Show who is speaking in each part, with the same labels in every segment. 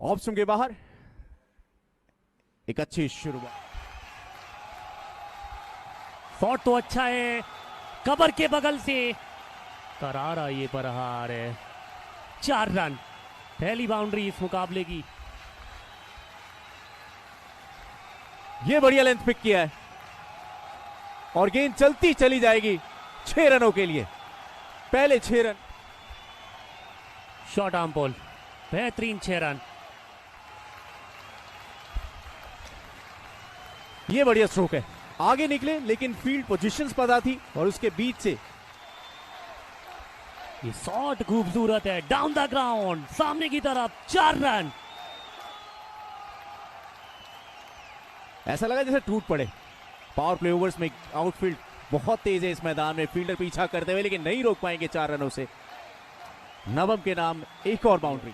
Speaker 1: Option के बाहर एक अच्छी शुरुआत।
Speaker 2: शॉट तो अच्छा है, कवर के बगल से करारा ये प्रहार है। 4 रन, पहली बाउंड्री इस मुकाबले की।
Speaker 1: ये बढ़िया लेंथ पिक किया है और गेंद चलती चली जाएगी 6 रनों के लिए। पहले 6 रन।
Speaker 2: शॉर्ट आर्म बॉल, बेहतरीन 6 रन।
Speaker 1: ये बढ़िया स्ट्रोक है, आगे निकले लेकिन फील्ड पोजीशंस पता थी और उसके बीच से
Speaker 2: ये शॉट खूबसूरत है, डाउन द ग्राउंड, सामने की तरफ। 4 रन।
Speaker 1: ऐसा लगा जैसे टूट पड़े। पावर प्ले ओवर्स में आउटफील्ड बहुत तेज है इस मैदान में, फील्डर पीछा करते हुए, लेकिन नहीं रोक पाएंगे 4 रनों से। नवम के नाम एक और बाउंड्री।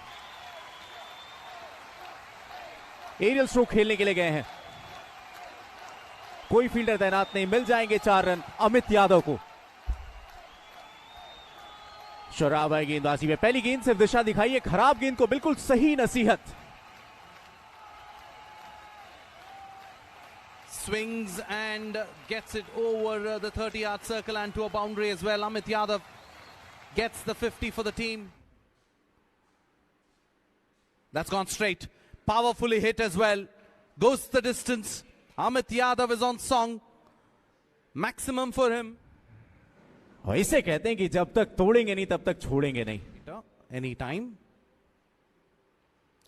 Speaker 1: एरियल स्ट्रोक खेलने के लिए गए हैं, कोई फील्डर तैनात नहीं, मिल जाएंगे 4 रन अमित यादव को। शराब है गेंदबाजी में, पहली गेंद से दिशा दिखाई है, खराब गेंद को बिल्कुल सही नसीहत।
Speaker 3: Swings and gets it over the 30-yard circle and to a boundary as well. Amit Yadav gets the 50 for the team. That's gone straight. Powerfully hit as well. Goes the distance. Amit Yadav is on song. Maximum for him.
Speaker 1: और इसे कहते हैं कि जब तक तोड़ेंगे नहीं तब तक छोड़ेंगे नहीं।
Speaker 3: Anytime.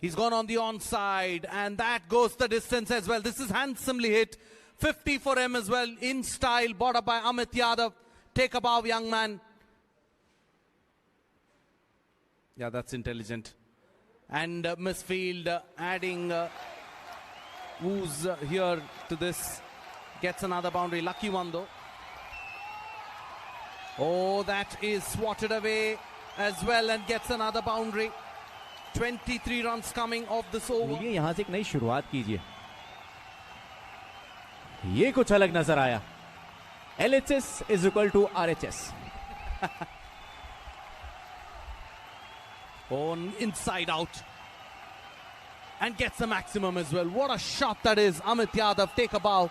Speaker 3: He's gone on the onside and that goes the distance as well. This is handsomely hit. 50 for him as well, in style, brought up by Amit Yadav. Take a bow, young man. Yeah, that's intelligent. And Misfield adding who's here to this. Gets another boundary. Lucky one though. Oh, that is swatted away as well and gets another boundary. 23 runs coming off this over.
Speaker 1: यहां से एक नई शुरुआत कीजिए। ये कुछ अलग नजर आया। LHS is equal to RHS.
Speaker 3: On inside out. And gets the maximum as well. What a shot that is. Amit Yadav, take a bow.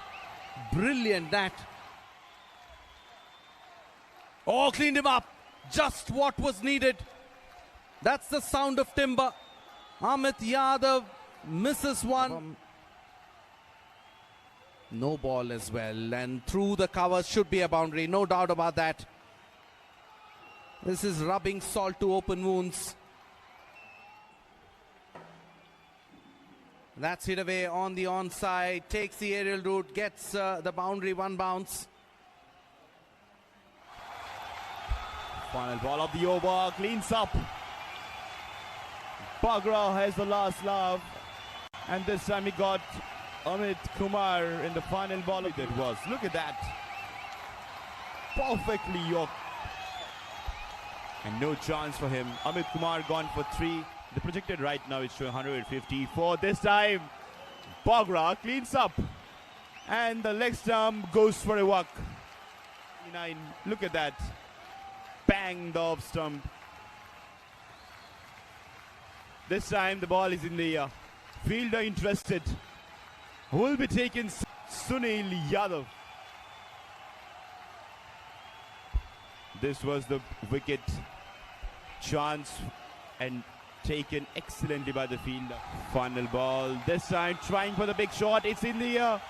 Speaker 3: Brilliant that. Oh, cleaned him up. Just what was needed. That's the sound of timber. Amit Yadav misses one. No ball as well. And through the covers should be a boundary. No doubt about that. This is rubbing salt to open wounds. That's hit away on the onside. Takes the aerial route. Gets the boundary, 1 bounce.
Speaker 4: Final ball of the over. Cleans up. Bagra has the last laugh, and this time he got Amit Kumar in the final ball. That was, look at that, perfectly yoked, and no chance for him. Amit Kumar gone for 3. The projected right now is showing 154. This time, Bagra cleans up, and the leg stump goes for a walk. 9. Look at that, bang the off stump. This time the ball is in the fielder interested. Who will be taken? Sunil Yadav. This was the wicket chance and taken excellently by the fielder. Final ball. This time trying for the big shot. It's in the air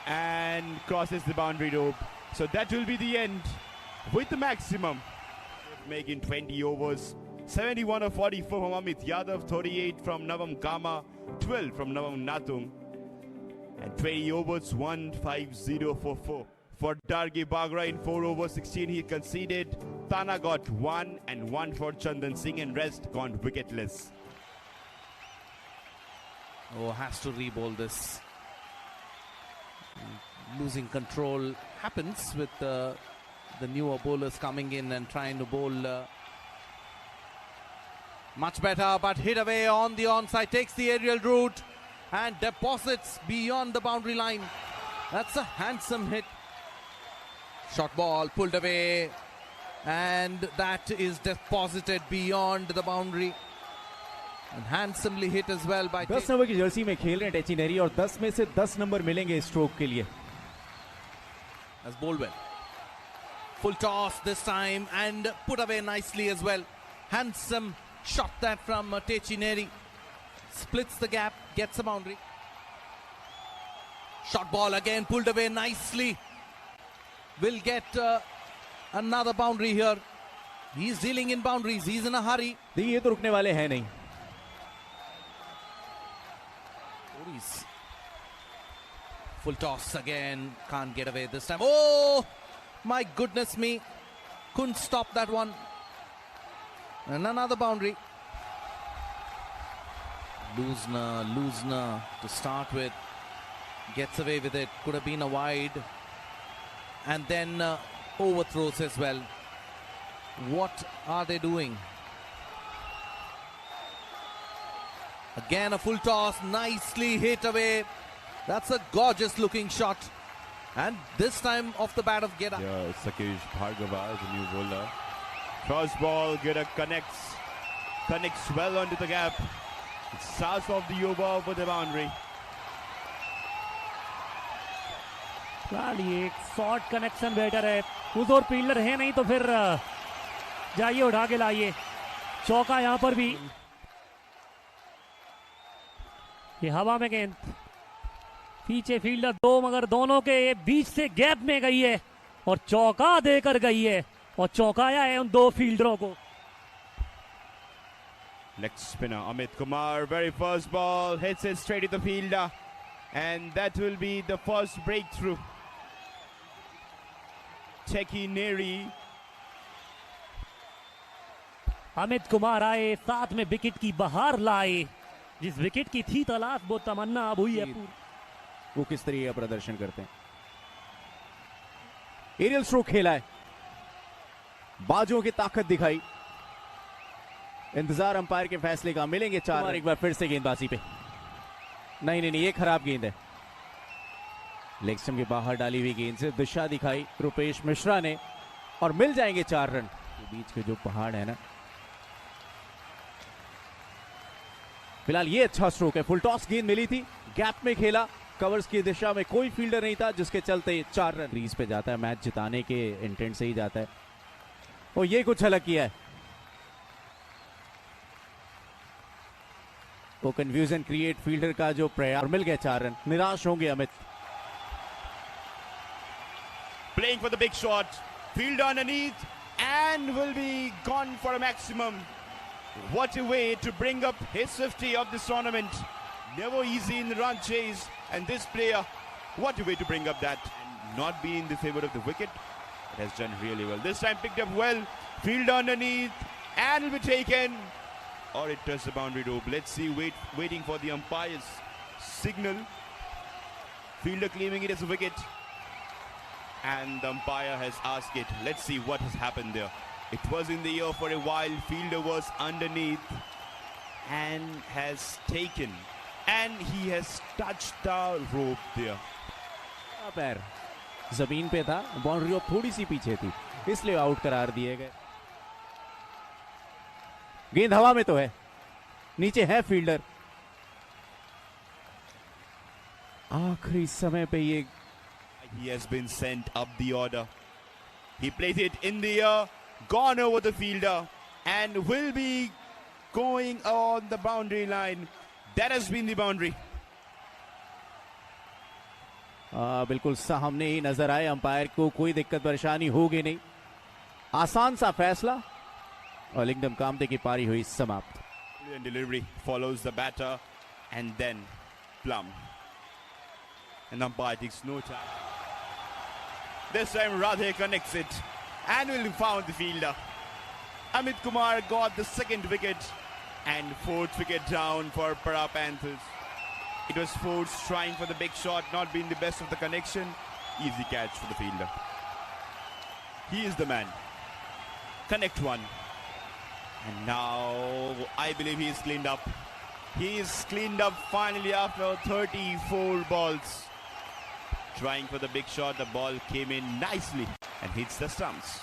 Speaker 4: and crosses the boundary rope. So that will be the end with the maximum. Making 20 overs. 71 of 44 from Amit Yadav, 38 from Navam Kama, 12 from Navam Natung, and 20 overs, 150 for 4. For Dargi Bagra in 4 over 16 he conceded. Tana got 1 and 1 for Chandan Singh, and rest gone wicketless.
Speaker 3: Oh, has to re-bowl this. Losing control happens with the newer bowlers coming in and trying to bowl much better, but hit away on the onside, takes the aerial route and deposits beyond the boundary line. That's a handsome hit. Short ball pulled away and that is deposited beyond the boundary. And handsomely hit as well by
Speaker 1: 10 number की Jersey में खेल रहे हैं टेचिनेरी और 10 में से 10 number मिलेंगे stroke के लिए.
Speaker 3: as Bolwell. Full toss this time and put away nicely as well. Handsome shot that from Techineri. Splits the gap, gets a boundary. Shot ball again, pulled away nicely. Will get another boundary here. He's dealing in boundaries. He's in a hurry.
Speaker 1: देखिए ये तो रुकने वाले हैं नहीं.
Speaker 3: Full toss again. Can't get away this time. Oh, my goodness me. Couldn't stop that one. And another boundary. Loosener to start with. Gets away with it. Could have been a wide. And then overthrows as well. What are they doing? Again a full toss. Nicely hit away. That's a gorgeous looking shot. And this time off the bat of Geda.
Speaker 4: Yeah, Sakesh Bhargava is a new bowler. Cross ball, Geda connects well onto the gap. It starts off the over for the boundary.
Speaker 2: ये एक short connection better है. उस और fielder है नहीं तो फिर जाइए उठा के लाइए. चौका यहाँ पर भी. ये हवा में गेंद. पीछे फील्डर दो मगर दोनों के बीच से गैप में गई है और चौका देकर गई है और चौकाया है उन दो फील्डरों को.
Speaker 4: Leg spinner Amit Kumar, very first ball, hits it straight to the fielder, and that will be the first breakthrough. Techineri.
Speaker 2: Amit Kumar आए, साथ में विकेट की बहार लाए. जिस विकेट की थी तलाश वो तमन्ना अब हुई है पूरी.
Speaker 1: वो किस तरीके का प्रदर्शन करते हैं. एरियल स्ट्रोक खेला है, बाजुओं की ताकत दिखाई. इंतजार अंपायर के फैसले का. मिलेंगे 4. एक बार फिर से गेंदबाजी पे. नहीं, ये खराब गेंद है. लेग स्टंप के बाहर डाली हुई गेंद से दिशा दिखाई रुपेश मिश्रा ने और मिल जाएंगे 4 रन. बीच के जो पहाड़ है ना, फिलहाल ये अच्छा स्ट्रोक है. फुल टॉस गेंद मिली थी, गैप में खेला, कवर्स की दिशा में कोई फील्डर नहीं था, जिसके चलते 4 रन. क्रीज पे जाता है, मैच जिताने के इंटेंट से ही जाता है. और ये कुछ अलग किया है. वो कंफ्यूजन क्रिएट फील्डर का जो प्रयास. मिल गए 4 रन. निराश होंगे Amit.
Speaker 4: Playing for the big shot, fielder underneath, and will be gone for a maximum. What a way to bring up his 50 of this tournament. Never easy in the run chase, and this player, what a way to bring up that. And not be in the favor of the wicket, it has done really well. This time picked up well, fielder underneath, and will be taken. Or it touched the boundary rope. Let's see, waiting for the umpire's signal. Fielder claiming it as a wicket. And the umpire has asked it. Let's see what has happened there. It was in the air for a while. Fielder was underneath and has taken. And he has touched the rope there.
Speaker 1: पैर जमीन पे था, boundary रोप थोड़ी सी पीछे थी, इसलिए out करार दिए गए. गेंद हवा में तो है, नीचे है फील्डर. आखिरी समय पे ये
Speaker 4: He has been sent up the order. He plays it in the air, gone over the fielder, and will be going on the boundary line. That has been the boundary.
Speaker 1: बिल्कुल सामने ही नजर आए. Umpire को कोई दिक्कत परेशानी होगी नहीं. आसान सा फैसला और लिंगडम कामते की पारी हुई समाप्त.
Speaker 4: Brilliant delivery follows the batter, and then Plum. And umpire takes no time. This time Radhe connects it and will found the fielder. Amit Kumar got the 2nd wicket and 4th wicket down for Para Panthers. It was Fords trying for the big shot, not being the best of the connection. Easy catch for the fielder. He is the man. Connect one. And now I believe he is cleaned up. He is cleaned up finally after 34 balls. Trying for the big shot, the ball came in nicely and hits the stumps.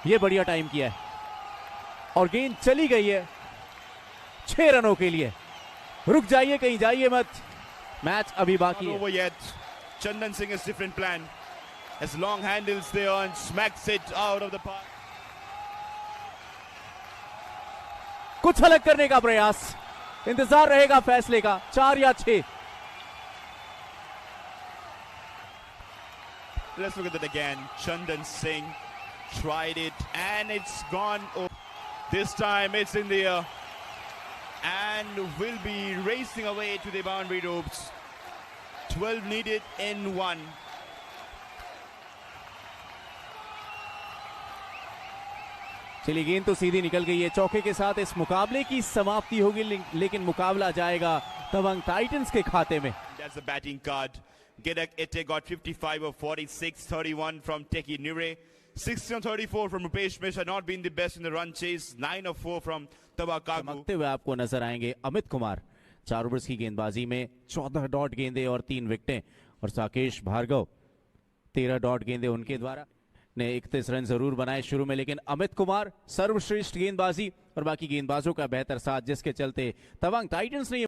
Speaker 1: ये बढ़िया time किया है. और गेंद चली गई है 6 रनों के लिए। रुक जाइए, कहीं जाइए मत, मैच अभी बाकी
Speaker 4: Not
Speaker 1: है।
Speaker 4: over yet. Chandan Singh has different plan. As long handles there and smacks it out of the park.
Speaker 1: कुछ अलग करने का प्रयास, इंतजार रहेगा फैसले का, 4 या 6।
Speaker 4: Let's look at that again. Chandan Singh tried it and it's gone. Oh, this time it's in the air and will be racing away to the boundary ropes. 12 needed in 1.
Speaker 1: चलिए, गेंद तो सीधी निकल गई है। चौके के साथ इस मुकाबले की समाप्ति होगी, लेकिन मुकाबला जाएगा तवांग टाइटंस के खाते में।
Speaker 4: That's the batting card. Gedak Ete got 55 of 46, 31 from Teki Nure, 60 on 34 from Rupesh Mishra, not been the best in the run chase, 9 of 4 from Tabakagu.
Speaker 1: चमकते हुए आपको नजर आएंगे अमित कुमार। 4 ओवर्स की गेंदबाजी में 14 डॉट गेंदें और 3 विकेटें, और साकेश भार्गव 13 डॉट गेंदें उनके द्वारा ने 31 रन जरूर बनाए शुरू में, लेकिन अमित कुमार सर्वश्रेष्ठ गेंदबाजी और बाकी गेंदबाजों का बेहतर साथ, जिसके चलते तवांग टाइटंस ने